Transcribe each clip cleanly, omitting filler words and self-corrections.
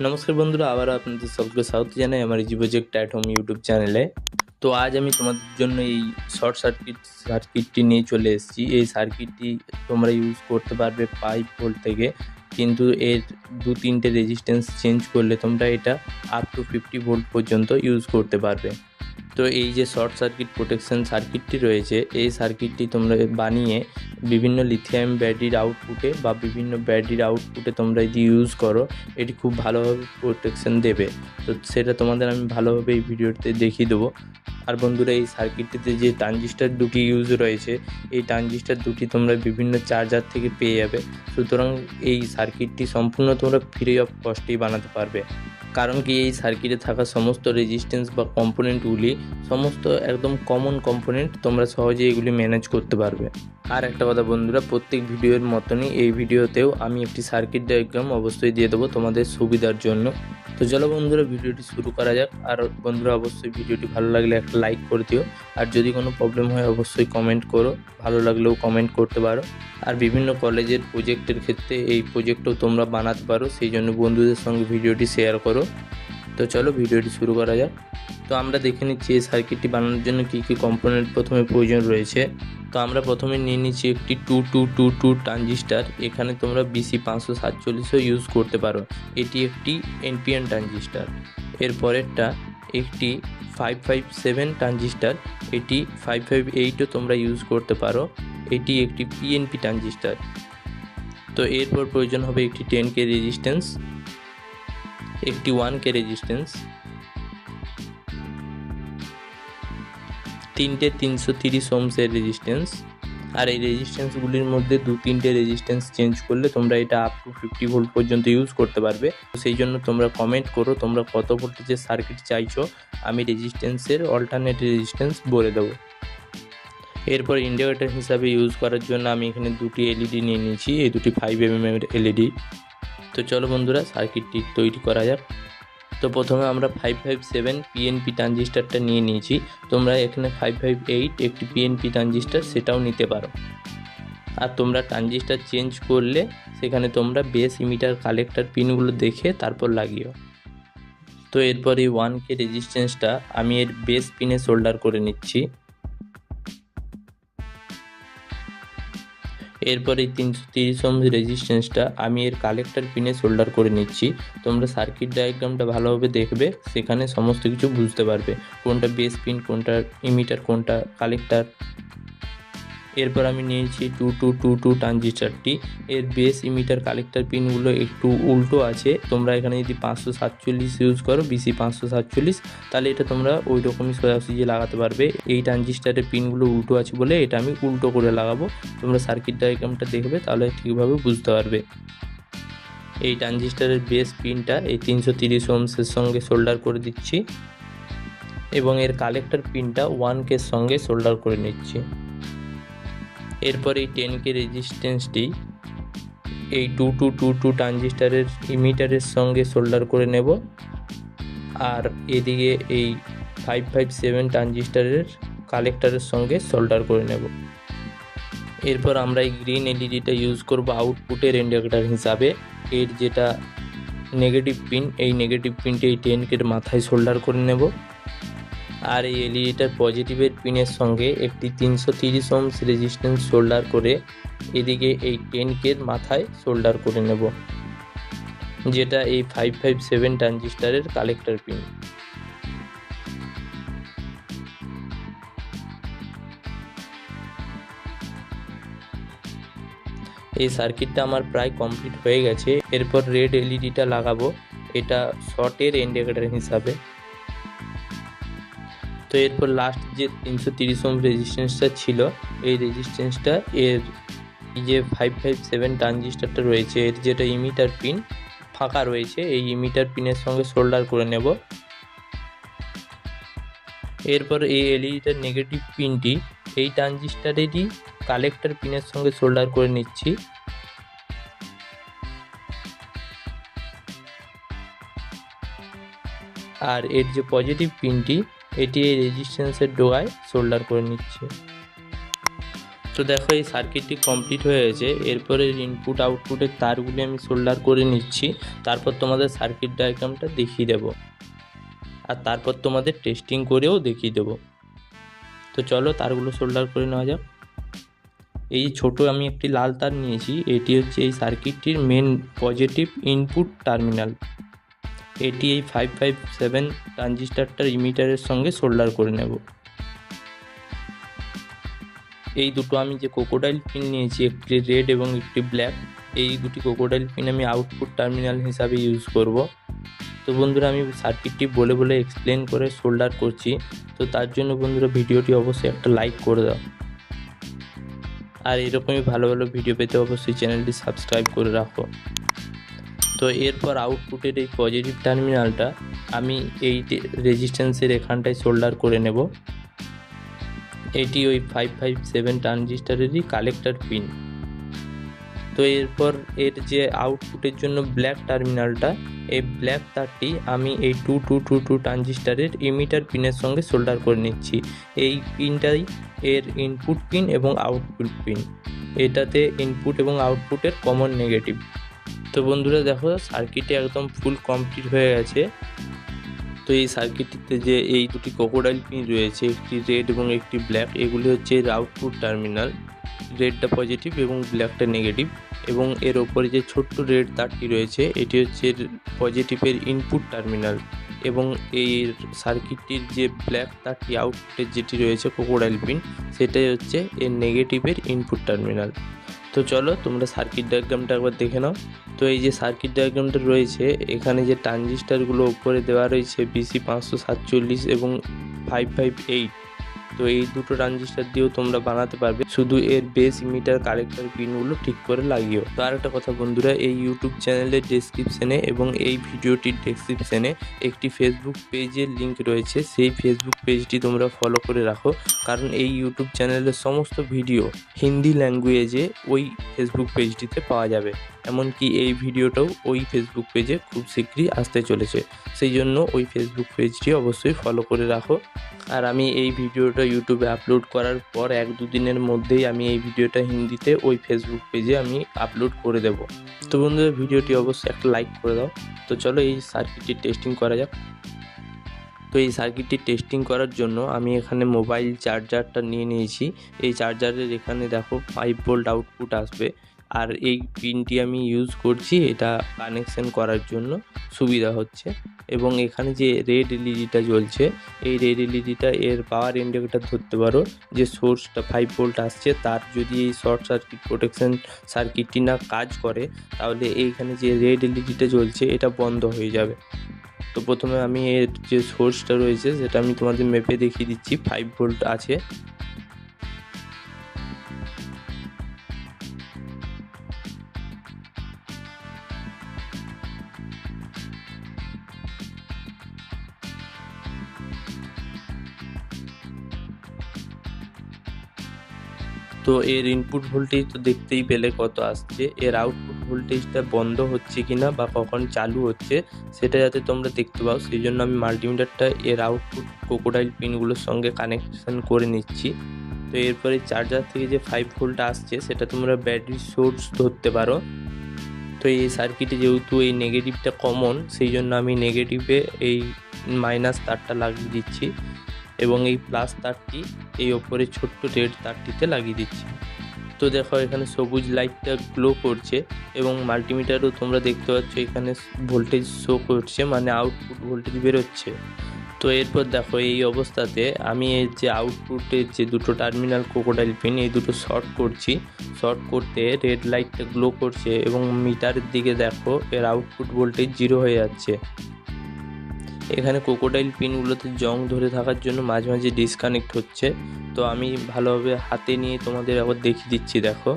নমস্কার বন্ধুরা, আবারও আপনাদের সকলকে স্বাগত জানাই আমার easy project at home YouTube চ্যানেলে। তো আজ আমি তোমাদের জন্য এই শর্ট সার্কিটটি নিয়ে চলে এসেছি। এই সার্কিটটি তোমরা ইউজ করতে পারবে 5 ভোল্ট থেকে, কিন্তু এর 2-3টে রেজিস্ট্যান্স চেঞ্জ করলে তোমরা এটা আপ টু 50 ভোল্ট পর্যন্ত ইউজ করতে পারবে। তো এই যে শর্ট সার্কিট প্রোটেকশন সার্কিটটি রয়েছে, এই সার্কিটটি তোমরা বানিয়ে বিভিন্ন লিথিয়াম ব্যাটারির আউটপুটে বা বিভিন্ন ব্যাটারির আউটপুটে তোমরা যদি ইউজ করো, এটি খুব ভালোভাবে প্রোটেকশন দেবে। তো সেটা তোমাদের আমি ভালোভাবে এই ভিডিওতে দেখিয়ে দেবো। আর বন্ধুরা, এই সার্কিটটিতে যে ট্রানজিস্টার দুটি ইউজ রয়েছে, এই ট্রানজিস্টার দুটি তোমরা বিভিন্ন চার্জার থেকে পেয়ে যাবে। সুতরাং এই সার্কিটটি সম্পূর্ণ তোমরা ফ্রি অফ কস্টেই বানাতে পারবে। কারণ কি, এই সার্কিটে থাকা সমস্ত রেজিস্ট্যান্স বা কম্পোনেন্টগুলি সমস্ত একদম কমন কম্পোনেন্ট, তোমরা সহজে এগুলি ম্যানেজ করতে পারবে। আর একটা কথা বন্ধুরা, প্রত্যেক ভিডিওর মতনই এই ভিডিওতেও আমি একটি সার্কিট ডায়াগ্রাম অবশ্যই দিয়ে দেবো তোমাদের সুবিধার জন্য। তো চলো বন্ধুরা, ভিডিওটি শুরু করা যাক। আর বন্ধুরা, অবশ্যই ভিডিওটি ভালো লাগলে একটা লাইক করে দিও। আর যদি কোনো প্রবলেম হয় অবশ্যই কমেন্ট করো, ভালো লাগলেও কমেন্ট করতে পারো। আর বিভিন্ন কলেজের প্রজেক্টের ক্ষেত্রে এই প্রজেক্টও তোমরা বানাতে পারো, সেই জন্য বন্ধুদের সঙ্গে ভিডিওটি শেয়ার করো। তো চলো ভিডিওটি শুরু করা যাক। তো আমরা দেখে নিচ্ছি এই সার্কিটটি বানানোর জন্য কী কী কম্পোনেন্ট প্রথমে প্রয়োজন রয়েছে। তো আমরা প্রথমে নিয়ে নিচ্ছি একটি 2222 ট্রানজিস্টার। এখানে তোমরা BC547ও ইউজ করতে পারো, এটি একটি এনপিএন ট্রানজিস্টার। এর পরেরটা একটি 557 ট্রানজিস্টার, এটি 558ও তোমরা ইউজ করতে পারো, এটি একটি পিএনপি ট্রানজিস্টার। তো এরপর প্রয়োজন হবে একটি 10K রেজিস্ট্যান্স, একটি 1K রেজিস্ট্যান্স, তিনটে 330 ওহমসের রেজিস্ট্যান্স। আর এই রেজিস্ট্যান্সগুলির মধ্যে 2-3টে রেজিস্ট্যান্স চেঞ্জ করলে তোমরা এটা আপ টু 50 ভোল্ট পর্যন্ত ইউজ করতে পারবে। সেই জন্য তোমরা কমেন্ট করো তোমরা কত ভোল্টেজের সার্কিট চাইছো, আমি রেজিস্ট্যান্সের অল্টারনেট রেজিস্ট্যান্স বলে দেবো। এরপর ইন্ডিকেটর হিসাবে ইউজ করার জন্য আমি এখানে দুটি এলইডি নিয়ে নিয়েছি, এই দুটি 5mm এর এলইডি। তো চলো বন্ধুরা, সার্কিটটি তৈরি করা যাক। তো প্রথমে আমরা 557 পিএনপি ট্রানজিস্টারটা নিয়ে নিয়েছি। তোমরা এখানে 558 একটি পিএনপি ট্রানজিস্টার সেটাও নিতে পারো। আর তোমরা ট্রানজিস্টার চেঞ্জ করলে সেখানে তোমরা বেস ইমিটার কালেক্টর পিনগুলো দেখে তারপর লাগিও। তো এরপর এই 1K রেজিস্ট্যান্সটা আমি এর বেস পিনে সোল্ডার করে নিচ্ছি। এরপর এই 330 ওহম রেজিস্ট্যান্সটা আমি এর কালেক্টর পিনে সোল্ডার করে নিচ্ছি। তোমরা সার্কিট ডায়াগ্রামটা ভালোভাবে দেখবে, সেখানে সমস্ত কিছু বুঝতে পারবে, কোনটা বেস পিন, কোনটা ইমিটার, কোনটা কালেক্টর। এরপর আমি নিয়েছি 2222 ট্রানজিস্টারটি, এর বেস ইমিটার কালেক্টর পিনগুলো একটু উল্টো আছে। তোমরা এখানে যদি 547 ইউজ করো, BC547, তাহলে এটা তোমরা ওই রকমই সোজাসুজি লাগাতে পারবে। এই ট্রানজিস্টারের পিনগুলো উল্টো আছে বলে এটা আমি উল্টো করে লাগাবো। তোমরা সার্কিট ডায়াগ্রামটা দেখবে, তাহলে ঠিকভাবে বুঝতে পারবে। এই ট্রানজিস্টারের বেস পিনটা এই 330 ওহমসের সঙ্গে সোল্ডার করে দিচ্ছি এবং এর কালেক্টর পিনটা 1K সঙ্গে সোল্ডার করে নিচ্ছি। এরপর এই 10K রেজিস্ট্যান্সটি এই 2222 ট্রানজিস্টারের ইমিটারের সঙ্গে সোল্ডার করে নেব, আর এদিকে এই 557 ট্রানজিস্টারের কালেক্টরের সঙ্গে সোল্ডার করে নেব। এরপর আমরা এই গ্রিন এলইডিটা ইউজ করব আউটপুটের ইন্ডিকেটর হিসাবে। এর যেটা নেগেটিভ পিন, এই নেগেটিভ পিনটি এই 10K মাথায় সোল্ডার করে নেব। আর এই এলইডিটার পজিটিভের পিনের সঙ্গে একটি 330 ওহমস রেজিস্ট্যান্স সোল্ডার করে এদিকে এই 10K মাথায় সোল্ডার করে নেব, যেটা এই 557 ট্রানজিস্টারের কালেক্টর পিন। এই সার্কিটটা আমার প্রায় কমপ্লিট হয়ে গেছে। এরপর রেড এলইডিটা লাগাবো, এটা শর্টের ইন্ডিকেটর হিসাবে। তো এরপর লাস্ট যে 330 ওহম রেজিস্ট্যান্সটা ছিল, এই রেজিস্ট্যান্সটা এর যে 557 ট্রানজিস্টারটা রয়েছে, এর যেটা ইমিটার পিন ফাঁকা রয়েছে, এই ইমিটার পিনের সঙ্গে সোল্ডার করে নেব। এরপর এই এলইডিটার নেগেটিভ পিনটি এই ট্রানজিস্টারেরই কালেক্টর পিনের সঙ্গে সোল্ডার করে নিচ্ছি। আর এর যে পজিটিভ পিনটি, এটি এই রেজিস্ট্যান্সের ডোগায় সোল্ডার করে নিচ্ছি। তো দেখো এই সার্কিটটি কমপ্লিট হয়ে গেছে। এরপরে ইনপুট আউটপুটের তারগুলি আমি সোল্ডার করে নিচ্ছি, তারপর তোমাদের সার্কিট ডায়াগ্রামটা দেখিয়ে দেব আর তারপর তোমাদের টেস্টিং করেও দেখিয়ে দেব। তো চলো তারগুলো সোল্ডার করে নেওয়া যাক। এই ছোট আমি একটি লাল তার নিয়েছি, এটি হচ্ছে এই সার্কিটটির মেন পজিটিভ ইনপুট টার্মিনাল। এটি এই 557 ট্রানজিস্টারটার ইমিটারের সঙ্গে সোল্ডার করে নেব। এই দুটো আমি যে ক্রোকোডাইল পিন নিয়েছি, একটি রেড এবং একটি ব্ল্যাক, এই দুটি ক্রোকোডাইল পিন আমি আউটপুট টার্মিনাল হিসাবে ইউজ করব। তো বন্ধুরা আমি সার্কিটটি বলে বলে এক্সপ্লেন করে সোল্ডার করছি, তো তার জন্য বন্ধুরা ভিডিওটি অবশ্যই একটা লাইক করে দাও, আর এরকমই ভালো ভালো ভিডিও পেতে অবশ্যই চ্যানেলটি সাবস্ক্রাইব করে রাখো। তো এরপর আউটপুটের এই পজিটিভ টার্মিনালটা আমি এই রেজিস্ট্যান্সের এখানটায় সোল্ডার করে নেব। এটি ওই 557 ট্রানজিস্টারেরই কালেক্টর পিন। তো এরপর এর যে আউটপুটের জন্য ব্ল্যাক টার্মিনালটা, এই ব্ল্যাক তারটি আমি এই 2222 ট্রানজিস্টারের ইমিটার পিনের সঙ্গে সোল্ডার করে নিচ্ছি। এই পিনটাই এর ইনপুট পিন এবং আউটপুট পিন, এটাতে ইনপুট এবং আউটপুটের কমন নেগেটিভ। তো বন্ধুরা দেখো সার্কিটে একদম ফুল কমপ্লিট হয়ে গেছে। তো এই সার্কিটটিতে যে এই দুটি ক্রোকোডাইল পিন রয়েছে, একটি রেড এবং একটি ব্ল্যাক, এগুলি হচ্ছে এর আউটপুট টার্মিনাল। রেডটা পজিটিভ এবং ব্ল্যাকটা নেগেটিভ, এবং এর ওপরে যে ছোট্ট রেড তারটি রয়েছে এটি হচ্ছে এর পজিটিভের ইনপুট টার্মিনাল, এবং এই সার্কিটটির যে ব্ল্যাক তারটি আউটপুটের যেটি রয়েছে ক্রোকোডাইল পিন, সেটাই হচ্ছে এর নেগেটিভের ইনপুট টার্মিনাল। তো চলো তোমরা সার্কিট ডায়াগ্রামটা একবার দেখে নাও। তো এই যে সার্কিট ডায়াগ্রামটা রয়েছে, এখানে যে ট্রানজিস্টারগুলো উপরে দেওয়া রয়েছে BC547 এবং 558, তো এই দুটো ট্রানজিস্টার দিয়েও তোমরা বানাতে পারবে, শুধু এর বেস ইমিটার কালেক্টর পিনগুলো ঠিক করে লাগিও। তো আর একটা কথা বন্ধুরা, এই ইউটিউব চ্যানেলের ডেসক্রিপশনে এবং এই ভিডিওটির ডেসক্রিপশনে একটি ফেসবুক পেজের লিঙ্ক রয়েছে, সেই ফেসবুক পেজটি তোমরা ফলো করে রাখো, কারণ এই ইউটিউব চ্যানেলের সমস্ত ভিডিও হিন্দি ল্যাঙ্গুয়েজে ওই ফেসবুক পেজটিতে পাওয়া যাবে। এমনকি এই ভিডিওটাও ওই ফেসবুক পেজে খুব শীঘ্রই আসতে চলেছে, সেই জন্য ওই ফেসবুক পেজটি অবশ্যই ফলো করে রাখো। আর আমি এই ভিডিওটা ইউটিউবে আপলোড করার পর 1-2 দিনের মধ্যেই আমি এই ভিডিওটা হিন্দিতে ওই ফেসবুক পেজে আমি আপলোড করে দেব। তো বন্ধুরা ভিডিওটি অবশ্যই একটা লাইক করে দাও। তো চলো এই সার্কিটটি টেস্টিং করা যাক। তো এই সার্কিটটি টেস্টিং করার জন্য আমি এখানে মোবাইল চার্জারটা নিয়ে নিয়েছি। এই চার্জারের এখানে দেখো 5 ভোল্ট আউটপুট আসবে, আর এই পিনটি আমি ইউজ করছি এটা কানেকশন করার জন্য সুবিধা হচ্ছে। এবং এখানে যে রেড এলইডিটা জ্বলছে, এই রেড এলইডিটা এর পাওয়ার ইন্ডিকেটর ধরতে পারো, যে সোর্সটা 5 ভোল্ট আসছে তার যদি এই শর্ট সার্কিট প্রোটেকশন সার্কিটটি না কাজ করে, তাহলে এইখানে যে রেড এলইডিটা জ্বলছে এটা বন্ধ হয়ে যাবে। তো প্রথমে আমি এর যে সোর্সটা রয়েছে সেটা আমি তোমাদের মেপে দেখিয়ে দিচ্ছি, 5 ভোল্ট আছে। তো এর ইনপুট ভোল্টেজ তো দেখতেই পেলে কত আসছে, এর আউটপুট ভোল্টেজটা বন্ধ হচ্ছে কিনা বা কখন চালু হচ্ছে সেটা যাতে তোমরা দেখতে পাও, সেই জন্য আমি মাল্টিমিটারটা এর আউটপুট ক্রোকোডাইল পিনগুলোর সঙ্গে কানেকশন করে নিচ্ছি। তো এরপরে চার্জার থেকে যে 5 ভোল্ট আসছে সেটা তোমরা ব্যাটারি সোর্স ধরতে পারো। তো এই সার্কিটে যেহেতু এই নেগেটিভটা কমন, সেই জন্য আমি নেগেটিভে এই মাইনাস তারটা লাগিয়ে দিচ্ছি, এবং এই প্লাস তারটি এই ওপরে ছোট্ট রেড তারটিতে লাগিয়ে দিচ্ছি। তো দেখো এখানে সবুজ লাইটটা গ্লো করছে, এবং মাল্টিমিটারও তোমরা দেখতে পাচ্ছ এখানে ভোল্টেজ শো করছে, মানে আউটপুট ভোল্টেজ বেরোচ্ছে। তো এরপর দেখো এই অবস্থাতে আমি এর যে আউটপুটের যে দুটো টার্মিনাল ক্রোকোডাইল পিন, এই দুটো শর্ট করছি। শর্ট করতে রেড লাইটটা গ্লো করছে, এবং মিটারের দিকে দেখো এর আউটপুট ভোল্টেজ 0 হয়ে যাচ্ছে। এখানে ক্রোকোডাইল পিনগুলোতে জং ধরে থাকার জন্য মাঝে মাঝে ডিসকানেক্ট হচ্ছে। তো আমি ভালোভাবে হাতে নিয়ে তোমাদের আবার দেখিয়ে দিচ্ছি, দেখো।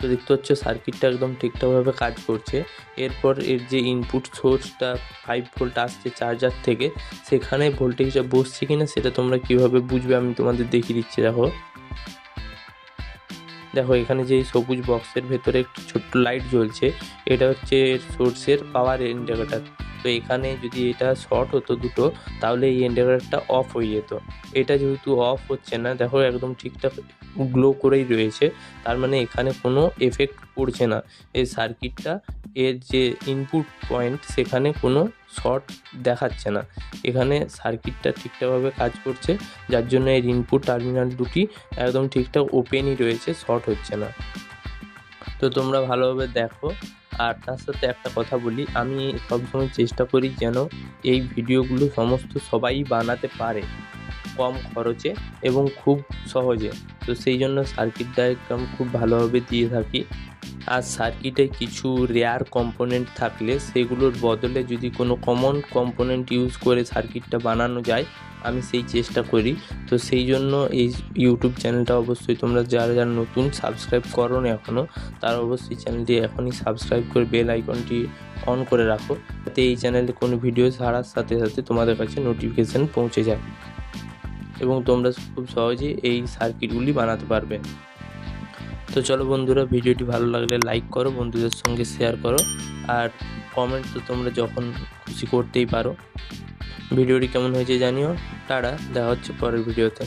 তো দেখতে হচ্ছে সার্কিটটা একদম ঠিকঠাকভাবে কাজ করছে। এরপর এর যে ইনপুট সোর্সটা 5 ভোল্ট আসছে চার্জার থেকে, সেখানে ভোল্টেজটা বসছে কিনা সেটা তোমরা কিভাবে বুঝবে আমি তোমাদের দেখিয়ে দিচ্ছি, দেখো। দেখো এখানে যে সবুজ বক্সের ভেতরে একটি ছোট্ট লাইট জ্বলছে, এটা হচ্ছে সোর্সের পাওয়ার ইন্ডিকেটর। তো এখানে যদি এটা শর্ট হতো দুটো, তাহলে এই ইন্ডিকেটরটা অফ হয়ে যেত। এটা যেহেতু অফ হচ্ছে না, দেখো একদম ঠিকঠাক গ্লো করেই রয়েছে, তার মানে এখানে কোনো এফেক্ট পড়ছে না। এই সার্কিটটা এর যে ইনপুট পয়েন্ট সেখানে কোনো শর্ট দেখাচ্ছে না, এখানে সার্কিটটা ঠিকঠাকভাবে কাজ করছে, যার জন্য এর ইনপুট টার্মিনাল দুটি একদম ঠিকঠাক ওপেনই রয়েছে, শর্ট হচ্ছে না। তো তোমরা ভালোভাবে দেখো। আর তার সাথে একটা কথা বলি, আমি সবসময় চেষ্টা করি যেন এই ভিডিওগুলো সমস্ত সবাই বানাতে পারে কম খরচে এবং খুব সহজে। তো সেই জন্য সার্কিট ডায়াগ্রাম খুব ভালোভাবে দিয়ে থাকি। আর সার্কিটে কিছু রেয়ার কম্পোনেন্ট থাকলে সেগুলোর বদলে যদি কোনো কমন কম্পোনেন্ট ইউজ করে সার্কিটটা বানানো যায়, আমি সেই চেষ্টা করি। তো সেই জন্য এই ইউটিউব চ্যানেলটা অবশ্যই তোমরা যারা যারা নতুন সাবস্ক্রাইব করো না এখনও, তারা অবশ্যই চ্যানেলটি এখনই সাবস্ক্রাইব করে বেল আইকনটি অন করে রাখো, যাতে এই চ্যানেলে কোনো ভিডিও ছাড়ার সাথে সাথে তোমাদের কাছে নোটিফিকেশান পৌঁছে যায় এবং তোমরা খুব সহজেই এই সার্কিটগুলি বানাতে পারবে। তো চলো বন্ধুরা, ভিডিওটি ভালো লাগলে লাইক করো, বন্ধুদের সঙ্গে শেয়ার করো, আর কমেন্ট তো তোমরা যখন খুশি করতেই পারো। ভিডিওটি কেমন হয়েছে জানিও। টাটা, দেখা হচ্ছে পরের ভিডিওতে।